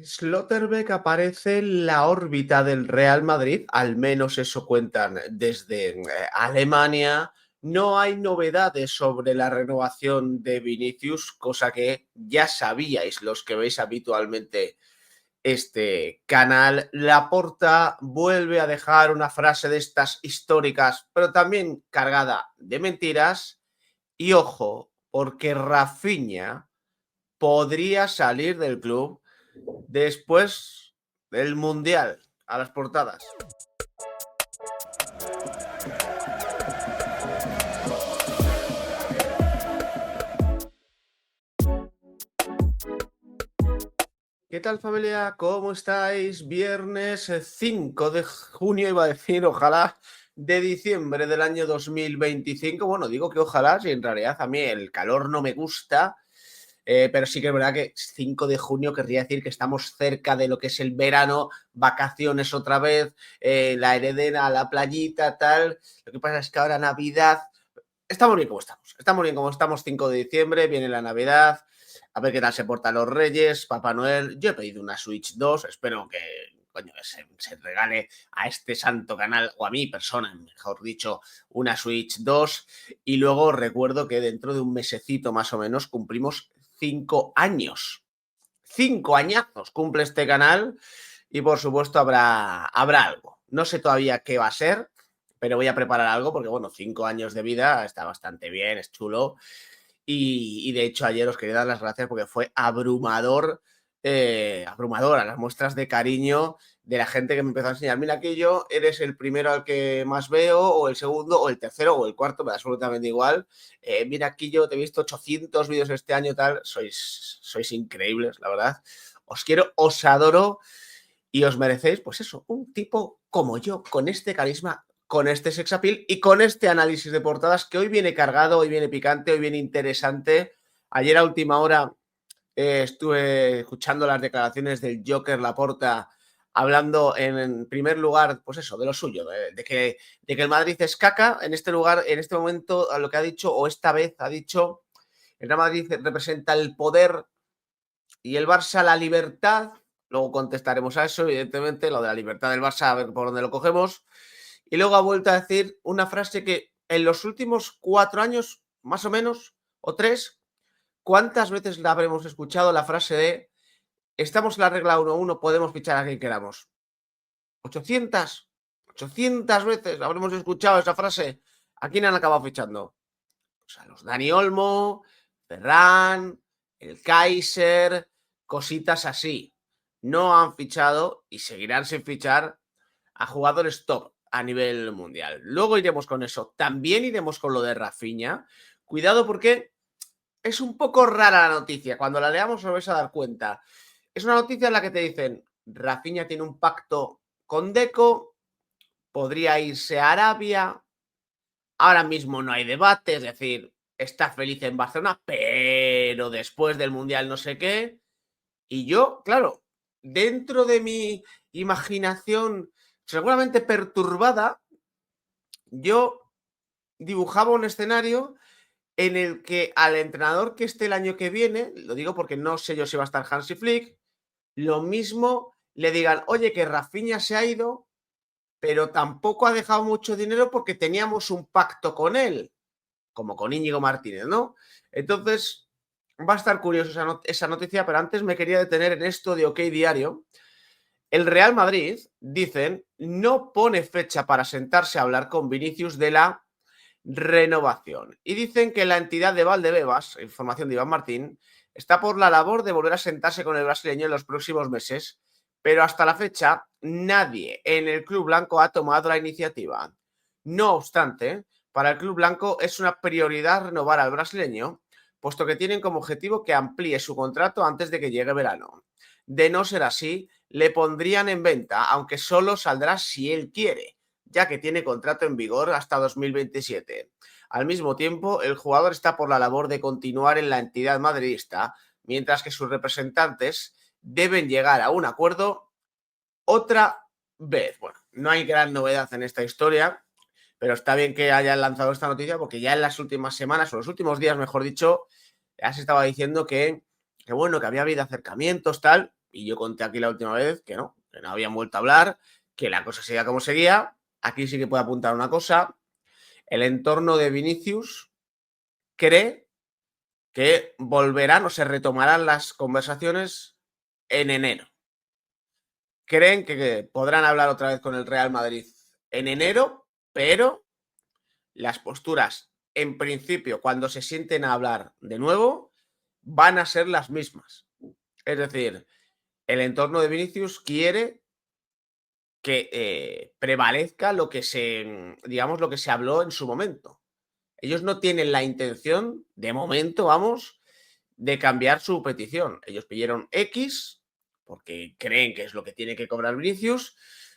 Schlotterbeck aparece en la órbita del Real Madrid, al menos eso cuentan desde Alemania. No hay novedades sobre la renovación de Vinicius, cosa que ya sabíais los que veis habitualmente este canal. Laporta vuelve a dejar una frase de estas históricas, pero también cargada de mentiras. Y ojo, porque Rafinha podría salir del club después del Mundial, a las portadas. ¿Qué tal, familia? ¿Cómo estáis? Viernes 5 de junio, iba a decir, ojalá, de diciembre del año 2025. Bueno, digo que ojalá, si en realidad a mí el calor no me gusta, pero sí que es verdad que 5 de junio querría decir que estamos cerca de lo que es el verano, vacaciones otra vez, la heredera, la playita, tal. Lo que pasa es que ahora Navidad, estamos bien como estamos. Estamos bien como estamos, 5 de diciembre, viene la Navidad, a ver qué tal se portan los Reyes, Papá Noel. Yo he pedido una Switch 2, espero que coño, se regale a este santo canal, o a mi persona, mejor dicho, una Switch 2. Y luego recuerdo que dentro de un mesecito más o menos cumplimos 5 años. 5 añazos cumple este canal y por supuesto habrá algo. No sé todavía qué va a ser, pero voy a preparar algo porque, bueno, 5 años de vida está bastante bien, es chulo. Y de hecho ayer os quería dar las gracias porque fue abrumador, abrumadora las muestras de cariño de la gente que me empezó a enseñar. Mira, que yo eres el primero al que más veo, o el segundo, o el tercero, o el cuarto, me da absolutamente igual. Mira, aquí yo te he visto 800 vídeos este año, tal. Sois increíbles, la verdad. Os quiero, os adoro y os merecéis, pues eso, un tipo como yo, con este carisma, con este sex appeal y con este análisis de portadas que hoy viene cargado, hoy viene picante, hoy viene interesante. Ayer a última hora estuve escuchando las declaraciones del Joker Laporta, hablando en primer lugar, pues eso, de lo suyo, de que el Madrid es caca. En este lugar, en este momento, a lo que ha dicho, o esta vez ha dicho, el Real Madrid representa el poder y el Barça la libertad. Luego contestaremos a eso, evidentemente, lo de la libertad del Barça, a ver por dónde lo cogemos. Y luego ha vuelto a decir una frase que en los últimos 4 años, más o menos, o 3, ¿cuántas veces la habremos escuchado la frase de estamos en la regla 1-1, podemos fichar a quien queramos? 800, 800 veces habremos escuchado esa frase. ¿A quién han acabado fichando? Pues a los Dani Olmo, Ferran, el Kaiser, cositas así. No han fichado y seguirán sin fichar a jugadores top a nivel mundial. Luego iremos con eso. También iremos con lo de Rafinha. Cuidado, porque es un poco rara la noticia. Cuando la leamos os vais a dar cuenta. Es una noticia en la que te dicen Rafinha tiene un pacto con Deco, podría irse a Arabia. Ahora mismo no hay debate, es decir, está feliz en Barcelona, pero después del Mundial no sé qué. Y yo, claro, dentro de mi imaginación seguramente perturbada, yo dibujaba un escenario en el que al entrenador que esté el año que viene, lo digo porque no sé yo si va a estar Hansi Flick, lo mismo le digan, oye, que Rafinha se ha ido, pero tampoco ha dejado mucho dinero porque teníamos un pacto con él, como con Íñigo Martínez, ¿no? Entonces, va a estar curioso esa noticia, pero antes me quería detener en esto de OK Diario. El Real Madrid, dicen, no pone fecha para sentarse a hablar con Vinicius de la renovación. Y dicen que la entidad de Valdebebas, información de Iván Martín, está por la labor de volver a sentarse con el brasileño en los próximos meses, pero hasta la fecha nadie en el club blanco ha tomado la iniciativa. No obstante, para el club blanco es una prioridad renovar al brasileño, puesto que tienen como objetivo que amplíe su contrato antes de que llegue verano. De no ser así, le pondrían en venta, aunque solo saldrá si él quiere, ya que tiene contrato en vigor hasta 2027. Al mismo tiempo, el jugador está por la labor de continuar en la entidad madridista, mientras que sus representantes deben llegar a un acuerdo otra vez. Bueno, no hay gran novedad en esta historia, pero está bien que hayan lanzado esta noticia porque ya en las últimas semanas, o los últimos días, mejor dicho, ya se estaba diciendo que bueno, que había habido acercamientos, tal, y yo conté aquí la última vez que no habían vuelto a hablar, que la cosa seguía como seguía. Aquí sí que puedo apuntar una cosa. El entorno de Vinicius cree que volverán o se retomarán las conversaciones en enero. Creen que podrán hablar otra vez con el Real Madrid en enero, pero las posturas, en principio, cuando se sienten a hablar de nuevo, van a ser las mismas. Es decir, el entorno de Vinicius quiere que prevalezca lo que digamos, lo que se habló en su momento. Ellos no tienen la intención, de momento, vamos, de cambiar su petición. Ellos pidieron X porque creen que es lo que tiene que cobrar Vinicius.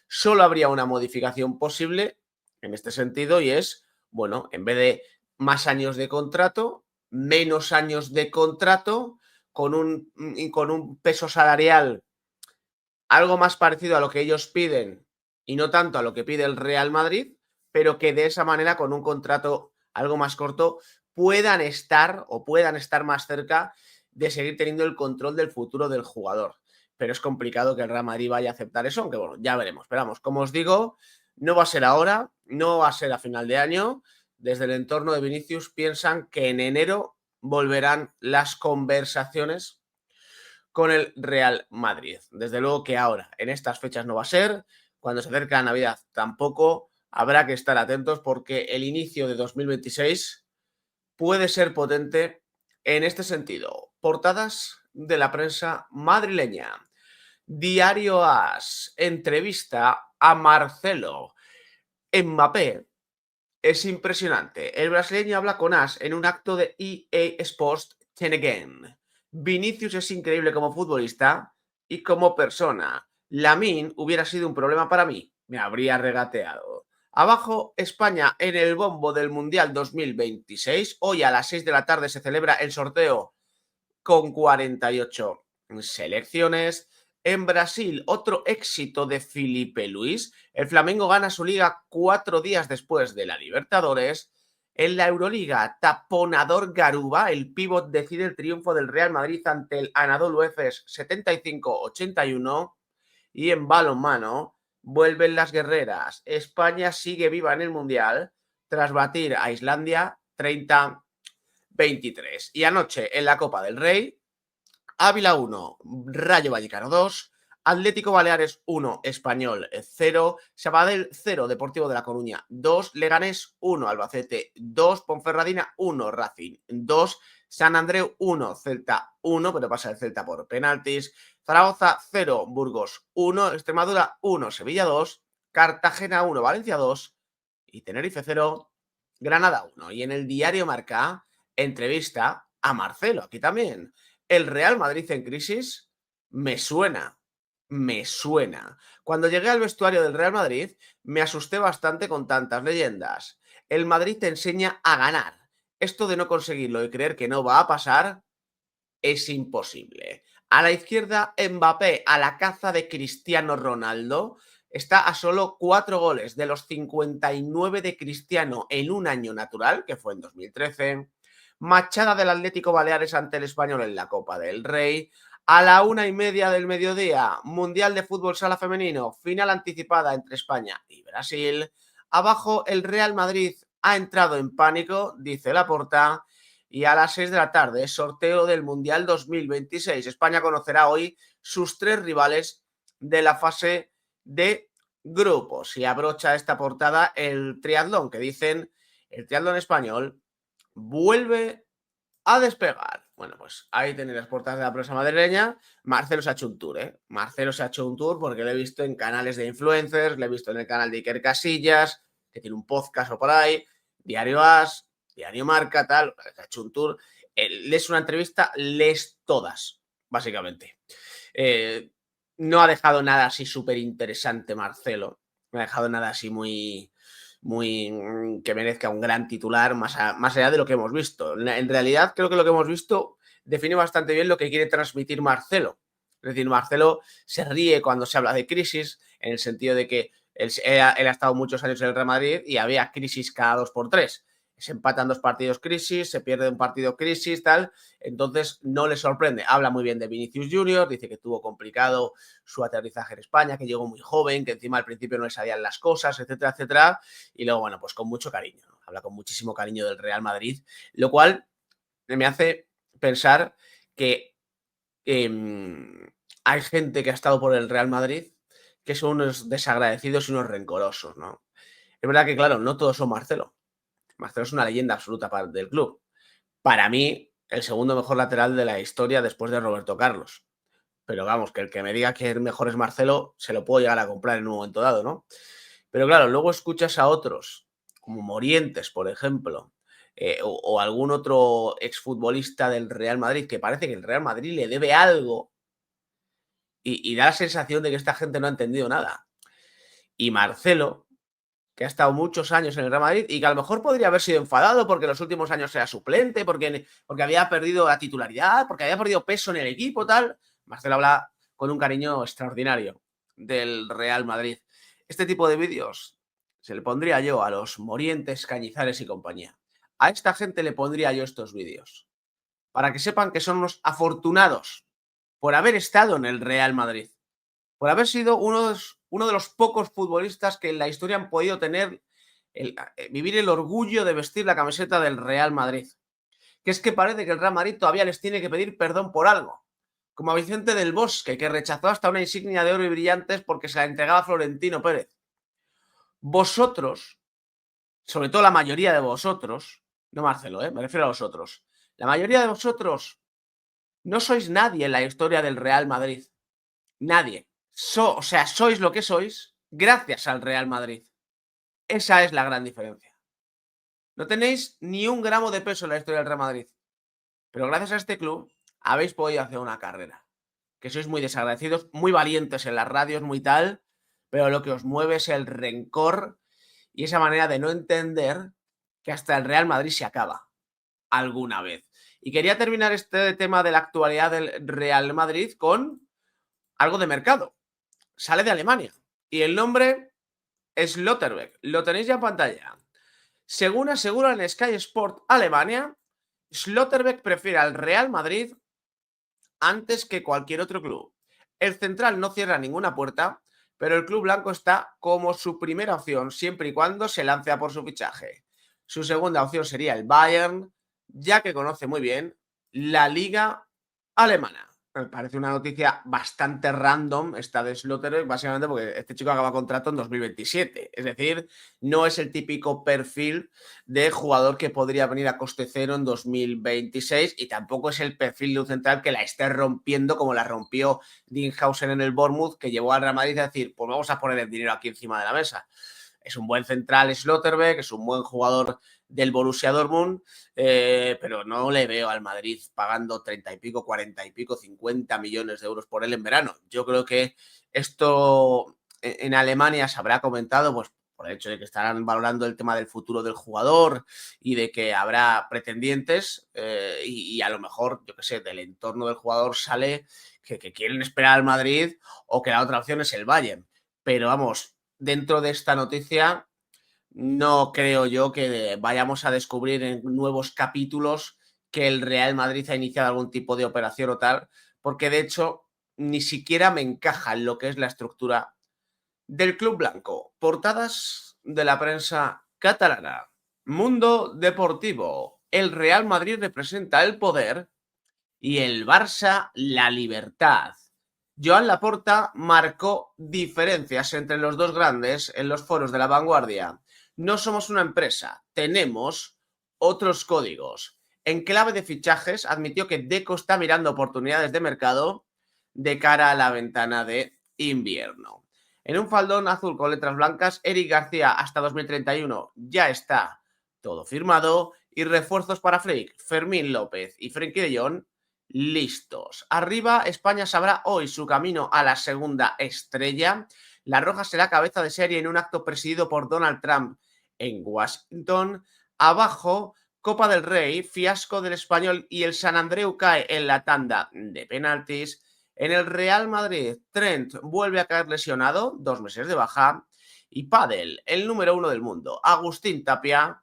Solo habría una modificación posible en este sentido y es, bueno, en vez de más años de contrato, menos años de contrato con un peso salarial algo más parecido a lo que ellos piden y no tanto a lo que pide el Real Madrid, pero que de esa manera, con un contrato algo más corto, puedan estar más cerca de seguir teniendo el control del futuro del jugador. Pero es complicado que el Real Madrid vaya a aceptar eso, aunque bueno, ya veremos. Pero vamos, como os digo, no va a ser ahora, no va a ser a final de año. Desde el entorno de Vinicius piensan que en enero volverán las conversaciones con el Real Madrid. Desde luego que ahora, en estas fechas no va a ser, cuando se acerca la Navidad tampoco, habrá que estar atentos porque el inicio de 2026 puede ser potente en este sentido. Portadas de la prensa madrileña. Diario AS, entrevista a Marcelo. Mbappé es impresionante. El brasileño habla con AS en un acto de EA Sports 10 Again. Vinicius es increíble como futbolista y como persona. Lamine hubiera sido un problema para mí. Me habría regateado. Abajo, España en el bombo del Mundial 2026. Hoy a las 6 de la tarde se celebra el sorteo con 48 selecciones. En Brasil, otro éxito de Filipe Luis. El Flamengo gana su liga 4 días después de la Libertadores. En la Euroliga, taponador Garuba, el pívot, decide el triunfo del Real Madrid ante el Anadolu Efes 75-81. Y en balonmano, vuelven las guerreras. España sigue viva en el Mundial tras batir a Islandia 30-23. Y anoche, en la Copa del Rey, Ávila 1, Rayo Vallecano 2, Atlético Baleares 1, Español 0, Sabadell 0, Deportivo de La Coruña 2, Leganés 1, Albacete 2, Ponferradina 1, Racing 2, San Andreu 1, Celta 1, pero pasa el Celta por penaltis, Zaragoza 0, Burgos 1, Extremadura 1, Sevilla 2, Cartagena 1, Valencia 2 y Tenerife 0, Granada 1. Y en el diario Marca, entrevista a Marcelo, aquí también. El Real Madrid en crisis me suena. Cuando llegué al vestuario del Real Madrid me asusté bastante con tantas leyendas. El Madrid te enseña a ganar. Esto de no conseguirlo y creer que no va a pasar es imposible. A la izquierda, Mbappé a la caza de Cristiano Ronaldo. Está a solo 4 goles de los 59 de Cristiano en un año natural, que fue en 2013. Machada del Atlético Baleares ante el Español en la Copa del Rey. A la 1:30 del mediodía, Mundial de Fútbol Sala Femenino, final anticipada entre España y Brasil. Abajo, el Real Madrid ha entrado en pánico, dice Laporta. Y a las 6 de la tarde, sorteo del Mundial 2026. España conocerá hoy sus 3 rivales de la fase de grupos. Y abrocha esta portada el triatlón, que dicen el triatlón español vuelve a despegar. Bueno, pues ahí tenéis las portadas de la prensa madrileña. Marcelo se ha hecho un tour, ¿eh? Marcelo se ha hecho un tour porque lo he visto en canales de influencers, lo he visto en el canal de Iker Casillas, que tiene un podcast o por ahí, Diario As, Diario Marca, tal. Se ha hecho un tour. Lees una entrevista, lees todas, básicamente. No ha dejado nada así súper interesante Marcelo. No ha dejado nada así muy que merezca un gran titular más allá de lo que hemos visto. En realidad, creo que lo que hemos visto define bastante bien lo que quiere transmitir Marcelo. Es decir, Marcelo se ríe cuando se habla de crisis, en el sentido de que él ha estado muchos años en el Real Madrid y había crisis cada 2 por 3. Se empatan 2 partidos crisis, se pierde un partido crisis, tal. Entonces no le sorprende. Habla muy bien de Vinicius Junior, dice que tuvo complicado su aterrizaje en España, que llegó muy joven, que encima al principio no le salían las cosas, etcétera, etcétera. Y luego, bueno, pues con mucho cariño, ¿no? Habla con muchísimo cariño del Real Madrid, lo cual me hace pensar que hay gente que ha estado por el Real Madrid que son unos desagradecidos y unos rencorosos, ¿no? Es verdad que, claro, no todos son Marcelo. Marcelo es una leyenda absoluta del club. Para mí, el segundo mejor lateral de la historia después de Roberto Carlos. Pero vamos, que el que me diga que el mejor es Marcelo, se lo puedo llegar a comprar en un momento dado, ¿no? Pero claro, luego escuchas a otros, como Morientes, por ejemplo, o algún otro exfutbolista del Real Madrid, que parece que el Real Madrid le debe algo y da la sensación de que esta gente no ha entendido nada. Y Marcelo, que ha estado muchos años en el Real Madrid y que a lo mejor podría haber sido enfadado porque en los últimos años era suplente, porque había perdido la titularidad, porque había perdido peso en el equipo, tal. Marcelo habla con un cariño extraordinario del Real Madrid. Este tipo de vídeos se le pondría yo a los Morientes, Cañizares y compañía. A esta gente le pondría yo estos vídeos para que sepan que son unos afortunados por haber estado en el Real Madrid, por haber sido uno de los pocos futbolistas que en la historia han podido tener vivir el orgullo de vestir la camiseta del Real Madrid. Que es que parece que el Real Madrid todavía les tiene que pedir perdón por algo. Como a Vicente del Bosque, que rechazó hasta una insignia de oro y brillantes porque se la entregaba a Florentino Pérez. Vosotros, sobre todo la mayoría de vosotros, no Marcelo, me refiero a vosotros, la mayoría de vosotros no sois nadie en la historia del Real Madrid. Nadie. O sea, sois lo que sois gracias al Real Madrid. Esa es la gran diferencia. No tenéis ni un gramo de peso en la historia del Real Madrid, pero gracias a este club habéis podido hacer una carrera. Que sois muy desagradecidos, muy valientes en las radios, muy tal, pero lo que os mueve es el rencor y esa manera de no entender que hasta el Real Madrid se acaba alguna vez. Y quería terminar este tema de la actualidad del Real Madrid con algo de mercado. Sale de Alemania y el nombre es Schlotterbeck. Lo tenéis ya en pantalla. Según aseguran en Sky Sport Alemania, Schlotterbeck prefiere al Real Madrid antes que cualquier otro club. El central no cierra ninguna puerta, pero el club blanco está como su primera opción siempre y cuando se lance a por su fichaje. Su segunda opción sería el Bayern, ya que conoce muy bien la liga alemana. Me parece una noticia bastante random esta de Schlotterbeck, básicamente porque este chico acaba contrato en 2027. Es decir, no es el típico perfil de jugador que podría venir a coste cero en 2026 y tampoco es el perfil de un central que la esté rompiendo como la rompió Dinghausen en el Bournemouth, que llevó al Real Madrid a decir, pues vamos a poner el dinero aquí encima de la mesa. Es un buen central Schlotterbeck, es un buen jugador del Borussia Dortmund, pero no le veo al Madrid pagando 30 y pico, 40 y pico, 50 millones de euros por él en verano. Yo creo que esto en Alemania se habrá comentado, pues por el hecho de que estarán valorando el tema del futuro del jugador y de que habrá pretendientes y a lo mejor, yo qué sé, del entorno del jugador sale que quieren esperar al Madrid o que la otra opción es el Bayern. Pero vamos, dentro de esta noticia no creo yo que vayamos a descubrir en nuevos capítulos que el Real Madrid ha iniciado algún tipo de operación o tal, porque de hecho ni siquiera me encaja en lo que es la estructura del club blanco. Portadas de la prensa catalana. Mundo Deportivo. El Real Madrid representa el poder y el Barça la libertad. Joan Laporta marcó diferencias entre los dos grandes en los foros de La Vanguardia. No somos una empresa, tenemos otros códigos. En clave de fichajes, admitió que Deco está mirando oportunidades de mercado de cara a la ventana de invierno. En un faldón azul con letras blancas, Eric García hasta 2031 ya está todo firmado y refuerzos para Flick, Fermín López y Frenkie de Jong listos. Arriba, España sabrá hoy su camino a la segunda estrella. La Roja será cabeza de serie en un acto presidido por Donald Trump en Washington. Abajo, Copa del Rey, fiasco del Español y el San Andreu cae en la tanda de penaltis. En el Real Madrid, Trent vuelve a caer lesionado, 2 meses de baja. Y pádel, el número 1 del mundo, Agustín Tapia,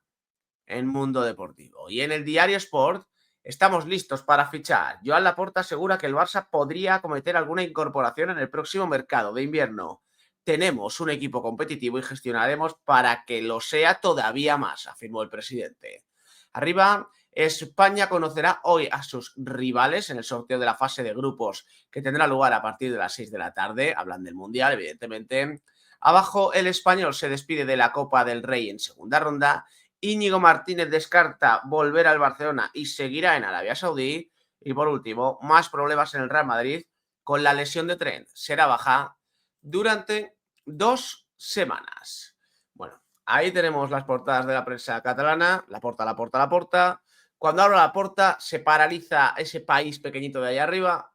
en Mundo Deportivo. Y en el Diario Sport estamos listos para fichar. Joan Laporta asegura que el Barça podría acometer alguna incorporación en el próximo mercado de invierno. Tenemos un equipo competitivo y gestionaremos para que lo sea todavía más, afirmó el presidente. Arriba, España conocerá hoy a sus rivales en el sorteo de la fase de grupos que tendrá lugar a partir de las 6 de la tarde. Hablan del Mundial, evidentemente. Abajo, el español se despide de la Copa del Rey en segunda ronda. Íñigo Martínez descarta volver al Barcelona y seguirá en Arabia Saudí. Y por último, más problemas en el Real Madrid con la lesión de Trent. Será baja durante 2 semanas. Bueno, ahí tenemos las portadas de la prensa catalana. Laporta. Cuando habla Laporta, se paraliza ese país pequeñito de ahí arriba,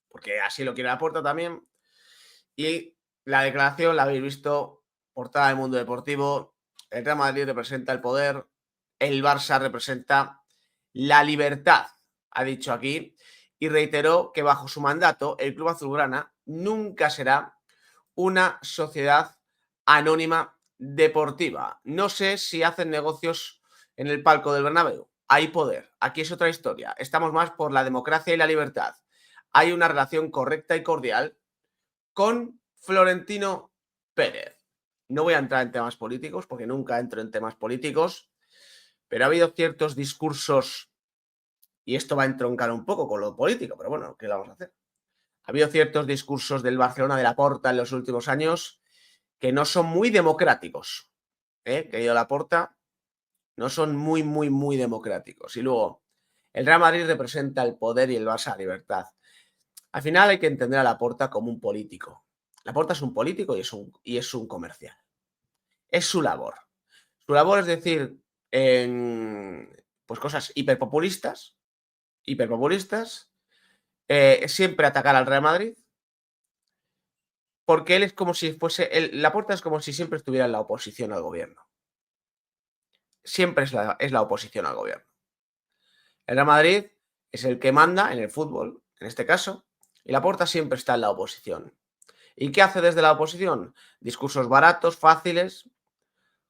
porque así lo quiere Laporta también. Y la declaración la habéis visto, portada del Mundo Deportivo. El Real Madrid representa el poder, el Barça representa la libertad, ha dicho aquí, y reiteró que bajo su mandato el club azulgrana nunca será una sociedad anónima deportiva. No sé si hacen negocios en el palco del Bernabéu. Hay poder. Aquí es otra historia. Estamos más por la democracia y la libertad. Hay una relación correcta y cordial con Florentino Pérez. No voy a entrar en temas políticos porque nunca entro en temas políticos, pero ha habido ciertos discursos, y esto va a entroncar un poco con lo político, pero bueno, ¿qué le vamos a hacer? Ha habido ciertos discursos del Barcelona de Laporta en los últimos años que no son muy democráticos, querido Laporta, no son muy democráticos. Y luego, el Real Madrid representa el poder y el Barça la libertad. Al final hay que entender a Laporta como un político. Laporta es un político y es un comercial. Es su labor. Su labor es decir pues cosas hiperpopulistas, siempre atacar al Real Madrid, porque él es como si fuese, Laporta es como si siempre estuviera en la oposición al gobierno. Siempre es la oposición al gobierno. El Real Madrid es el que manda en el fútbol, en este caso, y Laporta siempre está en la oposición. ¿Y qué hace desde la oposición? Discursos baratos, fáciles,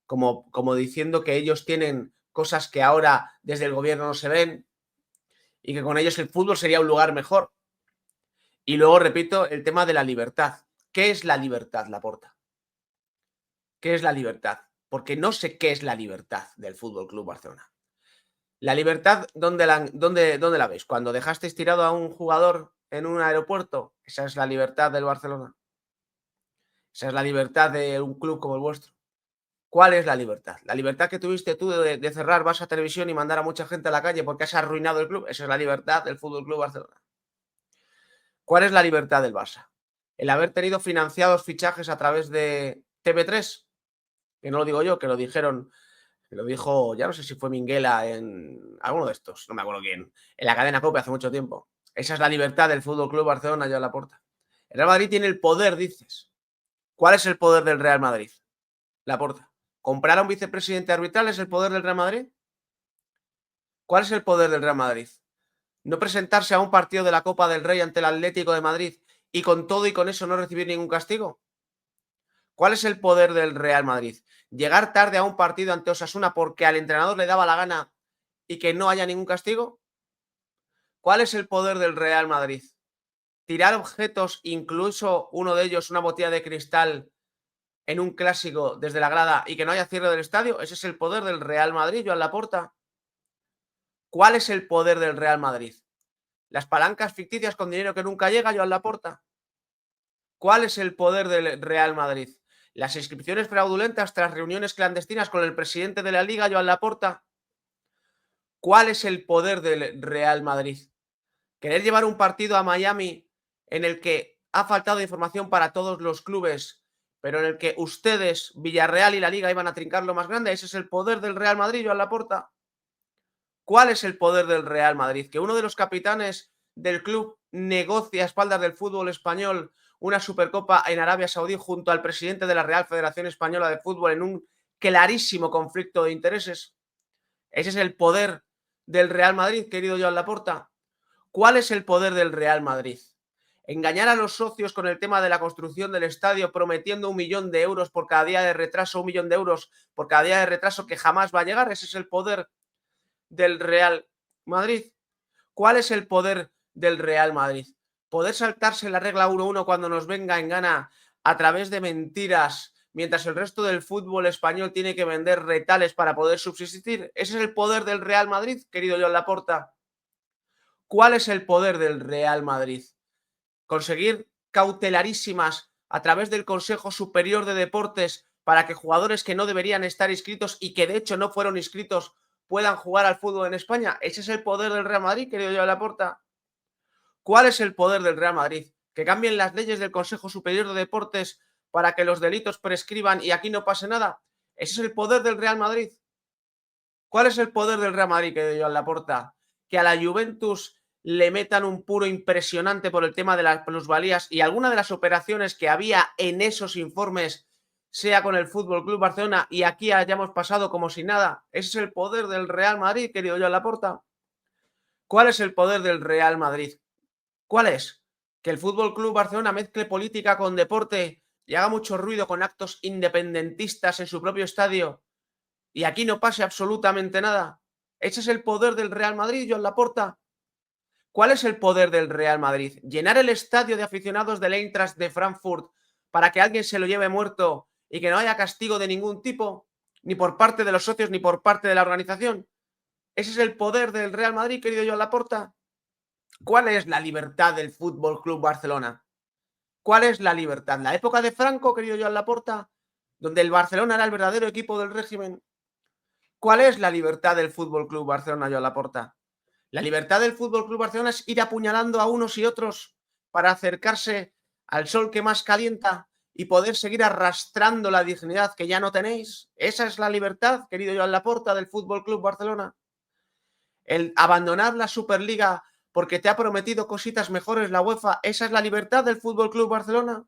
como diciendo que ellos tienen cosas que ahora desde el gobierno no se ven y que con ellos el fútbol sería un lugar mejor. Y luego, repito, el tema de la libertad. ¿Qué es la libertad, Laporta? ¿Qué es la libertad? Porque no sé qué es la libertad del Fútbol Club Barcelona. La libertad, ¿dónde la veis? Cuando dejasteis tirado a un jugador en un aeropuerto, esa es la libertad del Barcelona. Esa es la libertad de un club como el vuestro. ¿Cuál es la libertad? La libertad que tuviste tú de cerrar Barça Televisión y mandar a mucha gente a la calle porque has arruinado el club. Esa es la libertad del Fútbol Club Barcelona. ¿Cuál es la libertad del Barça? El haber tenido financiados fichajes a través de TV3, que no lo digo yo, que lo dijeron, lo dijo, ya no sé si fue Minguela en alguno de estos, no me acuerdo quién, en la cadena COPE hace mucho tiempo. Esa es la libertad del Fútbol Club Barcelona, Joan Laporta. El Real Madrid tiene el poder, dices. ¿Cuál es el poder del Real Madrid? Laporta. ¿Comprar a un vicepresidente arbitral es el poder del Real Madrid? ¿Cuál es el poder del Real Madrid? ¿No presentarse a un partido de la Copa del Rey ante el Atlético de Madrid y con todo y con eso no recibir ningún castigo? ¿Cuál es el poder del Real Madrid? ¿Llegar tarde a un partido ante Osasuna porque al entrenador le daba la gana y que no haya ningún castigo? ¿Cuál es el poder del Real Madrid? ¿Tirar objetos, incluso uno de ellos una botella de cristal, en un clásico desde la grada y que no haya cierre del estadio? Ese es el poder del Real Madrid, Joan Laporta. ¿Cuál es el poder del Real Madrid? ¿Las palancas ficticias con dinero que nunca llega, Joan Laporta? ¿Cuál es el poder del Real Madrid? ¿Las inscripciones fraudulentas tras reuniones clandestinas con el presidente de la Liga, Joan Laporta? ¿Cuál es el poder del Real Madrid? ¿Querer llevar un partido a Miami en el que ha faltado información para todos los clubes, pero en el que ustedes, Villarreal y la Liga, iban a trincar lo más grande? ¿Ese es el poder del Real Madrid, Joan Laporta? ¿Cuál es el poder del Real Madrid? ¿Que uno de los capitanes del club negocia a espaldas del fútbol español una Supercopa en Arabia Saudí junto al presidente de la Real Federación Española de Fútbol en un clarísimo conflicto de intereses? ¿Ese es el poder del Real Madrid, querido Joan Laporta? ¿Cuál es el poder del Real Madrid? engañar a los socios con el tema de la construcción del estadio prometiendo 1 millón de euros por cada día de retraso, 1 millón de euros por cada día de retraso que jamás va a llegar. Ese es el poder del Real Madrid. ¿Cuál es el poder del Real Madrid? Poder saltarse la regla 1-1 cuando nos venga en gana a través de mentiras, mientras el resto del fútbol español tiene que vender retales para poder subsistir. Ese es el poder del Real Madrid, querido Joan Laporta. ¿Cuál es el poder del Real Madrid? Conseguir cautelarísimas a través del Consejo Superior de Deportes para que jugadores que no deberían estar inscritos y que de hecho no fueron inscritos puedan jugar al fútbol en España. Ese es el poder del Real Madrid, querido Joan Laporta. ¿Cuál es el poder del Real Madrid? Que cambien las leyes del Consejo Superior de Deportes para que los delitos prescriban y aquí no pase nada. Ese es el poder del Real Madrid. ¿Cuál es el poder del Real Madrid, querido Joan Laporta? Que a la Juventus le metan un puro impresionante por el tema de las plusvalías y alguna de las operaciones que había en esos informes sea con el Fútbol Club Barcelona y aquí hayamos pasado como si nada. Ese es el poder del Real Madrid, querido Joan Laporta. ¿Cuál es el poder del Real Madrid? ¿Cuál es? Que el Fútbol Club Barcelona mezcle política con deporte y haga mucho ruido con actos independentistas en su propio estadio y aquí no pase absolutamente nada. Ese es el poder del Real Madrid, Joan Laporta. ¿Cuál es el poder del Real Madrid? Llenar el estadio de aficionados del Eintracht de Frankfurt para que alguien se lo lleve muerto y que no haya castigo de ningún tipo, ni por parte de los socios ni por parte de la organización. Ese es el poder del Real Madrid, querido Joan Laporta. ¿Cuál es la libertad del Fútbol Club Barcelona? ¿Cuál es la libertad? ¿La época de Franco, querido Joan Laporta, donde el Barcelona era el verdadero equipo del régimen? ¿Cuál es la libertad del Fútbol Club Barcelona, Joan Laporta? La libertad del Fútbol Club Barcelona es ir apuñalando a unos y otros para acercarse al sol que más calienta y poder seguir arrastrando la dignidad que ya no tenéis. Esa es la libertad, querido Joan Laporta, del Fútbol Club Barcelona. El abandonar la Superliga porque te ha prometido cositas mejores la UEFA, esa es la libertad del Fútbol Club Barcelona.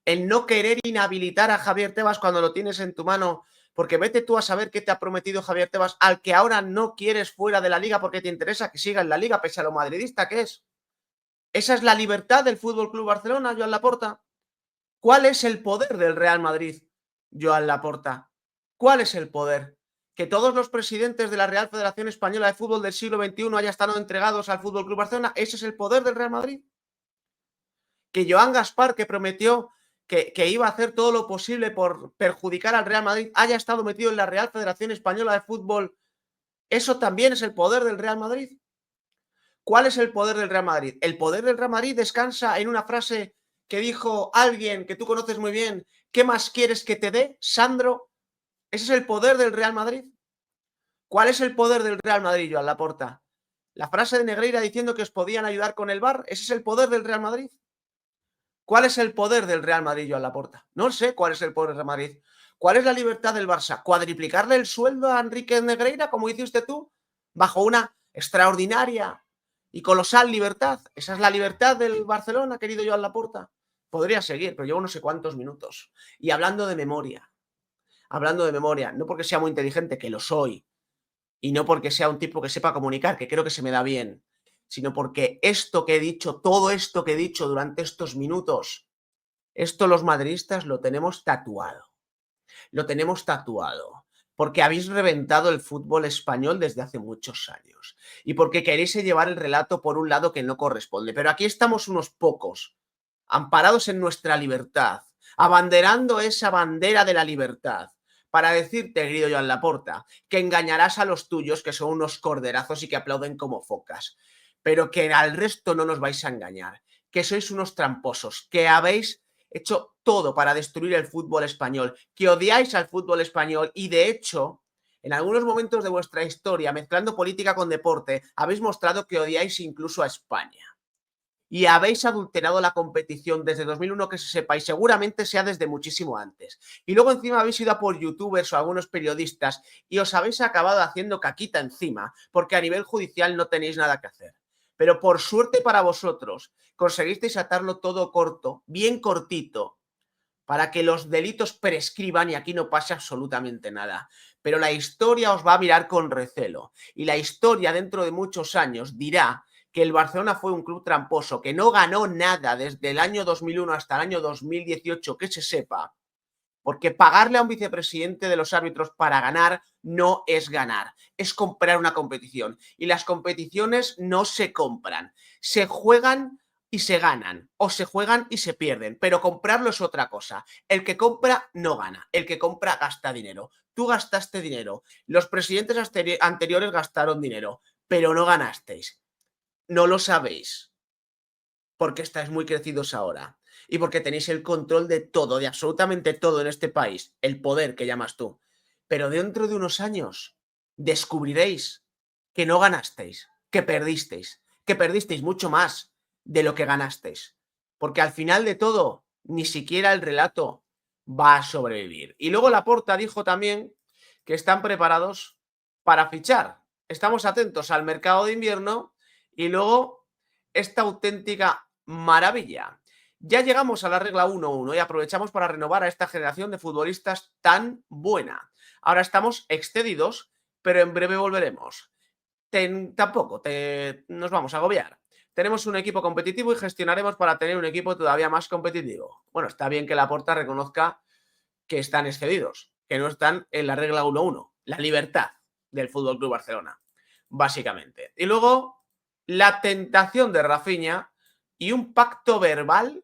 El no querer inhabilitar a Javier Tebas cuando lo tienes en tu mano, porque vete tú a saber qué te ha prometido Javier Tebas, al que ahora no quieres fuera de la liga porque te interesa que siga en la liga pese a lo madridista que es. Esa es la libertad del Fútbol Club Barcelona, Joan Laporta. ¿Cuál es el poder del Real Madrid, Joan Laporta? ¿Cuál es el poder? Que todos los presidentes de la Real Federación Española de Fútbol del siglo XXI hayan estado entregados al Fútbol Club Barcelona. ¿Ese es el poder del Real Madrid? Que Joan Gaspar, que prometió que iba a hacer todo lo posible por perjudicar al Real Madrid, haya estado metido en la Real Federación Española de Fútbol. ¿Eso también es el poder del Real Madrid? ¿Cuál es el poder del Real Madrid? El poder del Real Madrid descansa en una frase que dijo alguien que tú conoces muy bien. ¿Qué más quieres que te dé, Sandro? ¿Ese es el poder del Real Madrid? ¿Cuál es el poder del Real Madrid, Joan Laporta? La frase de Negreira diciendo que os podían ayudar con el VAR, ¿ese es el poder del Real Madrid? ¿Cuál es el poder del Real Madrid, Joan Laporta? No sé cuál es el poder del Real Madrid. ¿Cuál es la libertad del Barça? ¿Cuadriplicarle el sueldo a Enrique Negreira, como dice usted tú, bajo una extraordinaria y colosal libertad? Esa es la libertad del Barcelona, querido Joan Laporta. Podría seguir, pero llevo no sé cuántos minutos. Y hablando de memoria, no porque sea muy inteligente, que lo soy, y no porque sea un tipo que sepa comunicar, que creo que se me da bien, sino porque esto que he dicho, todo esto que he dicho durante estos minutos, esto los madridistas lo tenemos tatuado. Lo tenemos tatuado. Porque habéis reventado el fútbol español desde hace muchos años. Y porque queréis llevar el relato por un lado que no corresponde. Pero aquí estamos unos pocos, amparados en nuestra libertad, abanderando esa bandera de la libertad, para decirte, querido Joan Laporta, que engañarás a los tuyos, que son unos corderazos y que aplauden como focas, pero que al resto no nos vais a engañar, que sois unos tramposos, que habéis hecho todo para destruir el fútbol español, que odiáis al fútbol español y de hecho, en algunos momentos de vuestra historia, mezclando política con deporte, habéis mostrado que odiáis incluso a España. Y habéis adulterado la competición desde 2001, que se sepa, y seguramente sea desde muchísimo antes. Y luego encima habéis ido a por youtubers o algunos periodistas y os habéis acabado haciendo caquita encima, porque a nivel judicial no tenéis nada que hacer. Pero por suerte para vosotros, conseguisteis atarlo todo corto, bien cortito, para que los delitos prescriban y aquí no pase absolutamente nada. Pero la historia os va a mirar con recelo y la historia dentro de muchos años dirá que el Barcelona fue un club tramposo, que no ganó nada desde el año 2001 hasta el año 2018, que se sepa, porque pagarle a un vicepresidente de los árbitros para ganar no es ganar, es comprar una competición. Y las competiciones no se compran, se juegan y se ganan, o se juegan y se pierden, pero comprarlo es otra cosa. El que compra no gana, el que compra gasta dinero. Tú gastaste dinero, los presidentes anteriores gastaron dinero, pero no ganasteis. No lo sabéis, porque estáis muy crecidos ahora y porque tenéis el control de todo, de absolutamente todo en este país, el poder que llamas tú. Pero dentro de unos años descubriréis que no ganasteis, que perdisteis mucho más de lo que ganasteis. Porque al final de todo, ni siquiera el relato va a sobrevivir. Y luego Laporta dijo también que están preparados para fichar. Estamos atentos al mercado de invierno y luego esta auténtica maravilla. Ya llegamos a la regla 1-1 y aprovechamos para renovar a esta generación de futbolistas tan buena. Ahora estamos excedidos, pero en breve volveremos. Tampoco nos vamos a agobiar. Tenemos un equipo competitivo y gestionaremos para tener un equipo todavía más competitivo. Bueno, está bien que Laporta reconozca que están excedidos, que no están en la regla 1-1, la libertad del Fútbol Club Barcelona, básicamente. Y luego la tentación de Rafinha y un pacto verbal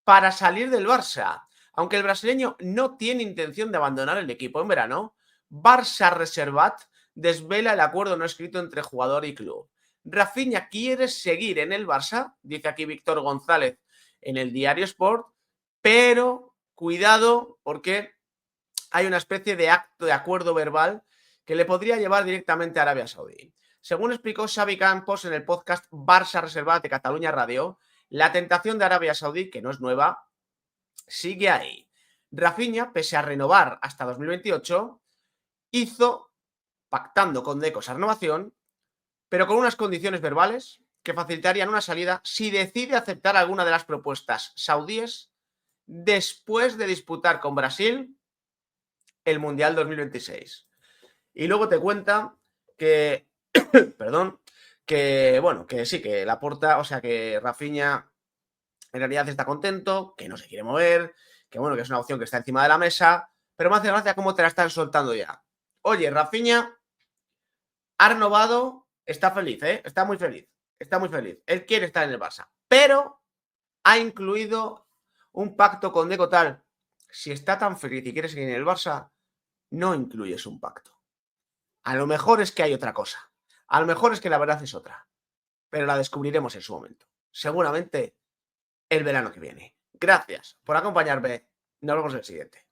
para salir del Barça. Aunque el brasileño no tiene intención de abandonar el equipo en verano, Barça Reservat desvela el acuerdo no escrito entre jugador y club. Rafinha quiere seguir en el Barça, dice aquí Víctor González en el Diario Sport, pero cuidado porque hay una especie de acto de acuerdo verbal que le podría llevar directamente a Arabia Saudí. Según explicó Xavi Campos en el podcast Barça Reservat de Cataluña Radio, la tentación de Arabia Saudí, que no es nueva, sigue ahí. Rafinha, pese a renovar hasta 2028, hizo, pactando con Deco esa renovación, pero con unas condiciones verbales que facilitarían una salida si decide aceptar alguna de las propuestas saudíes después de disputar con Brasil el Mundial 2026. Y luego te cuenta que, perdón, que bueno, que sí, que Laporta, o sea, que Rafinha en realidad está contento, que no se quiere mover, que bueno, que es una opción que está encima de la mesa, pero me hace gracia cómo te la están soltando ya. Oye, Rafinha ha renovado, está feliz, está muy feliz, está muy feliz. Él quiere estar en el Barça, pero ha incluido un pacto con Deco tal. Si está tan feliz y quiere seguir en el Barça, no incluyes un pacto. A lo mejor es que hay otra cosa. A lo mejor es que la verdad es otra. Pero la descubriremos en su momento. Seguramente el verano que viene. Gracias por acompañarme. Nos vemos en el siguiente.